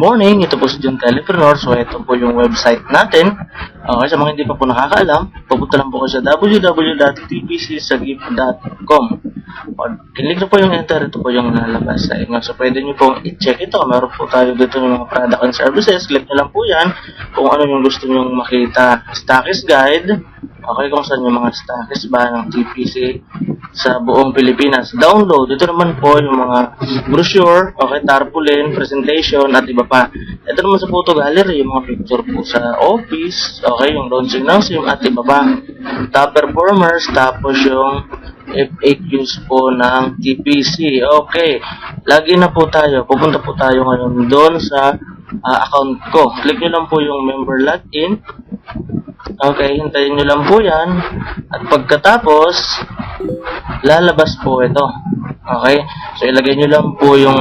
morning, ito po si John Calipreneur. So, ito po yung website natin. Okay, sa mga hindi pa po nakakaalam, pupunta lang po kayo sa www.tpcsagip.com. Click na po yung enter, ito po yung nalabas sa inyo. So, pwede nyo pong i-check ito. Meron po tayo dito ng mga product and services. Click nyo lang po yan kung ano yung gusto nyo makita. Stockist guide. Okay, kung saan yung mga stockist ba ng TPC sa buong Pilipinas. Download. Ito naman po yung mga brochure, okay, tarpaulin, presentation, at iba pa. Ito naman sa photo gallery, yung mga picture po sa office, okay, yung launching ng SIM, at iba pa. Top performers, tapos yung FAQs po ng TPC. Okay, login na po tayo. Pupunta po tayo ngayon doon sa account ko. Click nyo lang po yung member login. Okay, hintayin nyo lang po yan. At pagkatapos, lalabas po ito. Okay, so ilagay nyo lang po yung,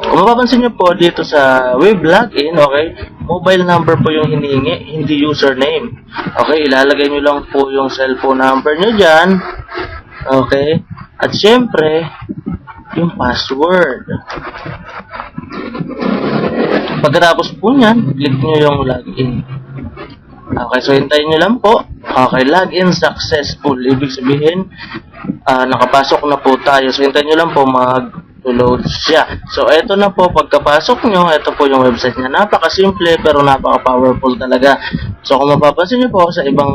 kung mapapansin nyo po dito sa web login, okay, mobile number po yung hinihingi, hindi username. Okay, ilalagay nyo lang po yung cellphone number nyo dyan. Okay, at syempre, yung password. Pagkatapos po nyan, click nyo yung login. Okay, so hintayin nyo lang po. Okay, login successful. Ibig sabihin, nakapasok na po tayo. So hintayin nyo lang po mag-load siya. So eto na po, pagkapasok nyo, ito po yung website niya. Napakasimple pero napaka-powerful talaga. So kung mapapansin nyo po sa ibang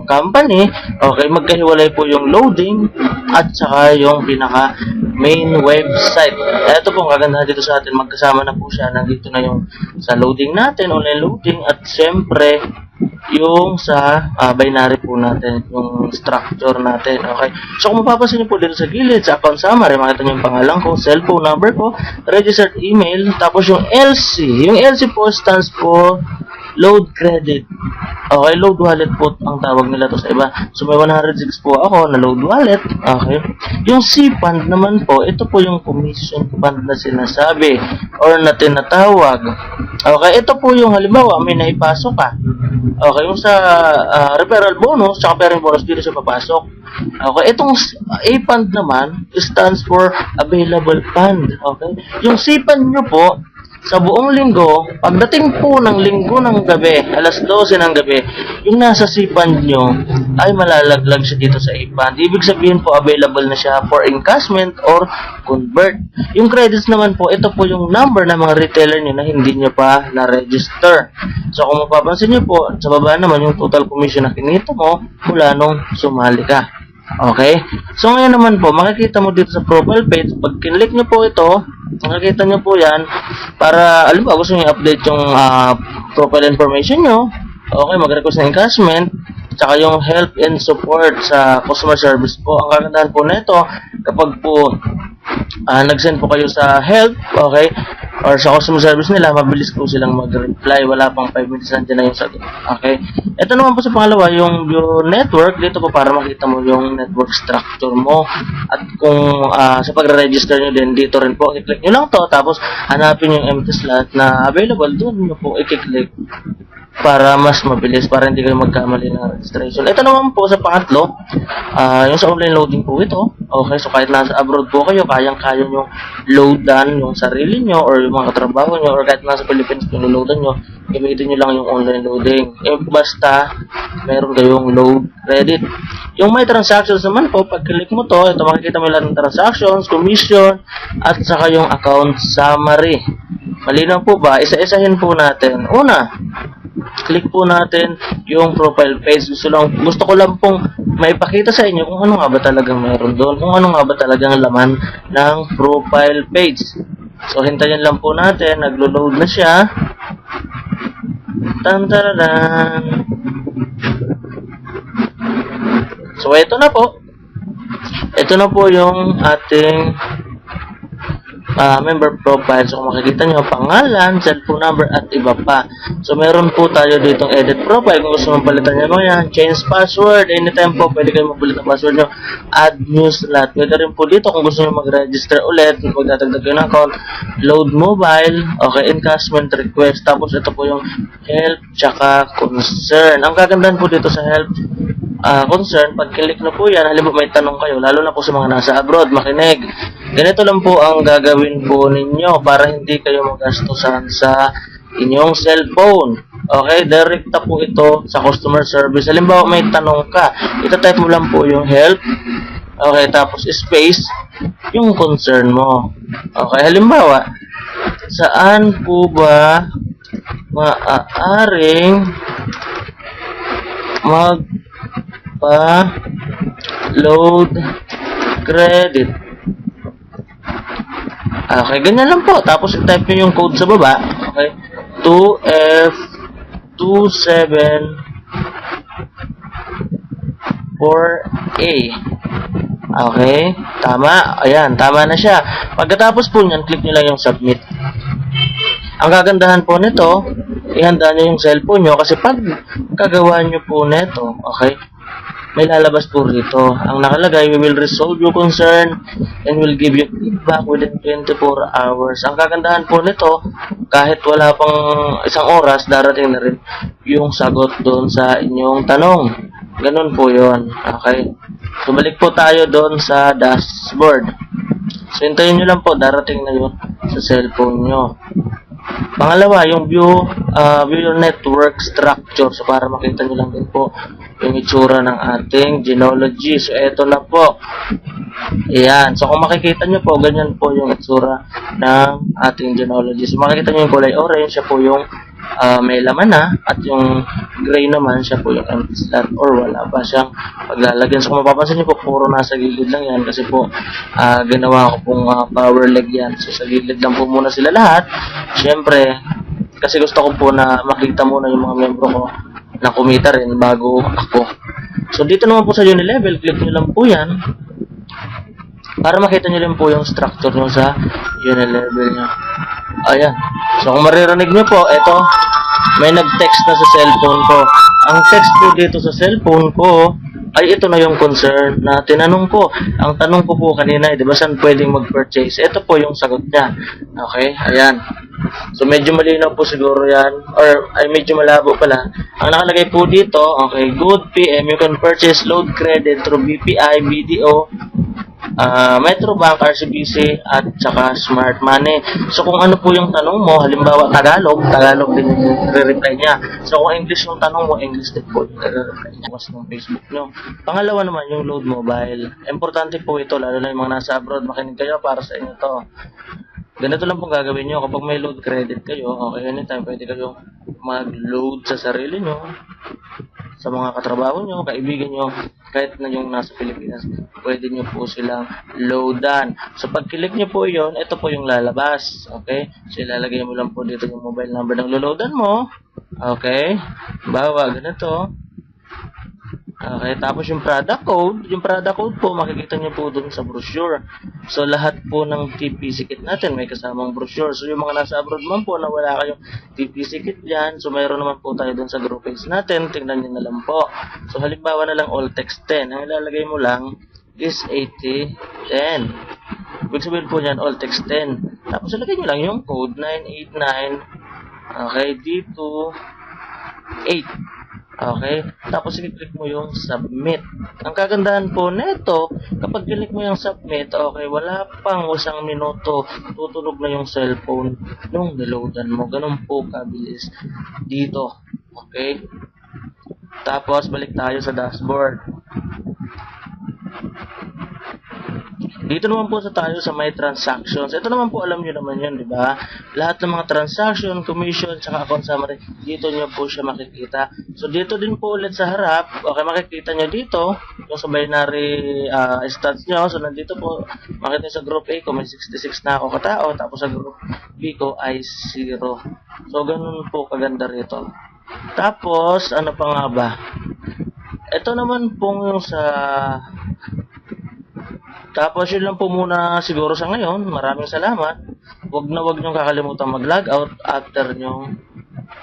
company, okay, magkahiwalay po yung loading at saka yung pinaka main website. Ito po, kagandahan dito sa atin, magkasama na po siya. Nandito na yung sa loading natin, online loading, at syempre yung sa binary po natin, yung structure natin. Okay, so kung mapapansin nyo po dito sa gilid, sa account summary, makita nyo yung pangalan ko, cellphone number ko, registered email, tapos yung LC. Yung LC po stands for load credit. Okay, load wallet po ang tawag nila to sa iba. So may 106 po ako na load wallet. Okay, yung C fund naman po, ito po yung commission fund na sinasabi or na tinatawag. Okay, ito po yung halimbawa may naipasok ka. Okay, yung sa referral bonus tsaka pairing bonus, dito siya papasok. Okay, itong A fund naman stands for available fund. Okay, yung C fund nyo po sa buong linggo, pagdating po ng linggo ng gabi, alas 12 ng gabi, yung nasa C-Fund nyo ay malalaglag siya dito sa A-Fund. Ibig sabihin po, available na siya for encashment or convert. Yung credits naman po, ito po yung number ng mga retailer nyo na hindi nyo pa na-register. So kung mapapansin nyo po, sa baba naman yung total commission na kinita mo mula nung sumali ka. Okay? So ngayon naman po, makikita mo dito sa profile page, pag kinlik nyo po ito, makikita nyo po yan, para, alam ba, gusto nyo i-update yung profile information nyo, okay, mag-request ng encashment, tsaka yung help and support sa customer service po. Ang kagandahan po na ito, kapag po nag-send po kayo sa help, okay, or sa customer service nila, mabilis po silang mag-reply. Wala pang 5 minutes nandiyan na yung sagot. Okay. Ito naman po sa pangalawa, yung view network. Dito po para makita mo yung network structure mo. At kung sa pagre-register nyo din, dito rin po, i-click nyo lang to. Tapos, hanapin yung empty slot na available. Doon nyo po i-click para mas mabilis, para hindi kayo magkamali ng registration. Ito naman po sa pangatlo, yung sa online loading po ito. Okay, so kahit nasa abroad po kayo, kayang-kaya nyo loadan yung sarili nyo or yung mga katrabaho nyo, or kahit nasa Philippines nyo loadan nyo, gamitin nyo lang yung online loading. Basta meron kayong load credit. Yung may transactions naman po, pag-click mo to, ito makikita mo lahat ng transactions, commission, at saka yung account summary. Malinaw po ba? Isa-isahin po natin. Una, click po natin yung profile page. Gusto ko lang pong maipakita sa inyo kung ano nga ba talagang meron doon, kung ano nga ba talagang laman ng profile page. So hintayin lang po natin, naglo-load na siya. Tantararan. So ito na po. Ito na po yung ating member profile. So kung makikita nyo, pangalan, cellphone number, at iba pa. So meron po tayo ditong edit profile. Kung gusto mong palitan nyo yan, change password, anytime po pwede kayo magpalit ng password nyo. Add new slot, pwede rin po dito kung gusto nyo mag-register ulit, magdadagdag kayo ng account. Load mobile, okay, encashment request. Tapos ito po yung help tsaka concern. Ang kagandahan po dito sa help, concern, pag click na po yan, halimbawa may tanong kayo, lalo na po sa mga nasa abroad, makinig. Ganito lang po ang gagawin po ninyo para hindi kayo magastusan sa inyong cellphone. Okay, direkta po ito sa customer service. Halimbawa may tanong ka, itatype mo lang po yung help. Okay, tapos space, yung concern mo. Okay, halimbawa, saan po ba maaaring magpa-load credit? Okay, ganyan lang po. Tapos i-type nyo yung code sa baba. Okay, 2F274A. Okay, tama. Ayan, tama na siya. Pagkatapos po nyan, click nyo lang yung submit. Ang kagandahan po nito, ihanda nyo yung cellphone nyo kasi pag kagawa nyo po nito, okay, may lalabas po rito. Ang nakalagay, we will resolve your concern and will give you feedback within 24 hours. Ang kagandahan po nito, kahit wala pang isang oras, darating na rin yung sagot doon sa inyong tanong. Ganun po yon. Okay. So, balik po tayo doon sa dashboard. So, hintayin nyo lang po, darating na yun sa cellphone nyo. Pangalawa, yung view your network structure. So, para makita nyo lang din po yung itsura ng ating Genealogy. So, eto na po. Ayan. So, kung makikita nyo po, ganyan po yung itsura ng ating Genealogy. So, makikita nyo yung kulay orange, siya po yung may laman na, at yung gray naman, siya po yung empty slot or wala pa siyang paglalagyan. So, kung mapapansin nyo po, puro nasa gilid lang yan kasi po, ginawa ko pong power leg yan. So, sa gilid lang po muna sila lahat. Siyempre, kasi gusto ko po na makita muna yung mga membro ko na kumita rin bago ako. So, dito naman po sa Unilevel, click nyo lang po yan para makita nyo rin po yung structure nyo sa Unilevel nyo. Ayan. So, kung maririnig nyo po, eto, may nag-text na sa cellphone ko. Ang text po dito sa cellphone ko ay ito na yung concern na tinanong ko. Ang tanong ko po kanina, di ba saan pwedeng mag-purchase? Ito po yung sagot niya. Okay, ayan. So, medyo malinaw po siguro yan. Or, ay medyo malabo pala. Ang nakalagay po dito, okay, good PM, you can purchase load credit through BPI, BDO, Metrobank, RCBC, at saka Smart Money. So, kung ano po yung tanong mo, halimbawa Tagalog din yung re-reply niya. So, kung English yung tanong mo, English din po yung re-reply niya. Mas ng Facebook nyo. Pangalawa naman, yung load mobile. Importante po ito, lalo na yung mga nasa abroad. Makinig kayo para sa inyo to. Ganito lang pong gagawin nyo. Kapag may load credit kayo, okay, anytime pwede kayo mag-load sa sarili nyo, sa mga katrabaho nyo, kaibigan nyo, kahit na yung nasa Pilipinas, pwede nyo po silang loadan. So, pag click nyo po yon, ito po yung lalabas. Okay? So, ilalagay mo lang po dito yung mobile number ng loadan mo. Okay? Bawa, ganito. Okay, tapos yung product code po, makikita nyo po dun sa brochure. So, lahat po ng TPC kit natin may kasamang brochure. So, yung mga nasa abroad man po na wala kayong TPC kit dyan, so mayroon naman po tayo dun sa group page natin, tingnan nyo na lang po. So, halimbawa na lang all text 10. Ang ilalagay mo lang is 8010. Ibig sabihin po yan, all text 10. Tapos, ilagay nyo lang yung code 989, okay, D2, 8. Okay? Tapos, i-click mo yung submit. Ang kagandahan po nito, kapag click mo yung submit, okay, wala pang isang minuto, tutunog na yung cellphone nung niloadan mo. Ganun po kabilis dito. Okay? Tapos, balik tayo sa dashboard. Dito naman po tayo sa my transactions. Ito naman po, alam nyo naman yun, di ba? Lahat ng mga transaction, commission, saka account summary, dito nyo po siya makikita. So, dito din po ulit sa harap, okay, makikita nyo dito, yung sa binary stats nyo. So, nandito po, makita sa group A ko, may 66 na ako katao, tapos sa group B ko ay 0. So, ganun po kaganda rito. Tapos, ano pa nga ba? Ito naman po yung sa... Tapos yun lang po muna siguro sa ngayon. Maraming salamat. Huwag niyong kakalimutan mag-log out after nyong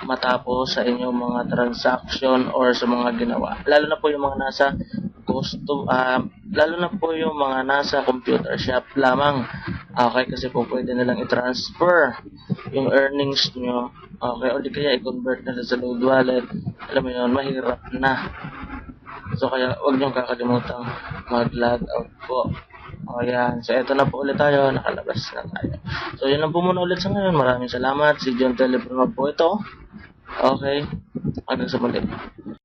matapos sa inyong mga transaction or sa mga ginawa. Lalo na po yung mga nasa lalo na po yung mga nasa computer shop lamang. Okay, kasi po pwede nilang i-transfer yung earnings nyo. Okay, o di kaya i-convert na sa load wallet. Alam mo yun, mahirap na. So, kaya huwag niyong kakalimutang mag-log out po. O yan. So, eto na po ulit tayo. Nakalabas na tayo. So, yun lang po muna ulit sa ngayon. Maraming salamat. Si John Teleprono po ito. Okay. Hanggang sa muli.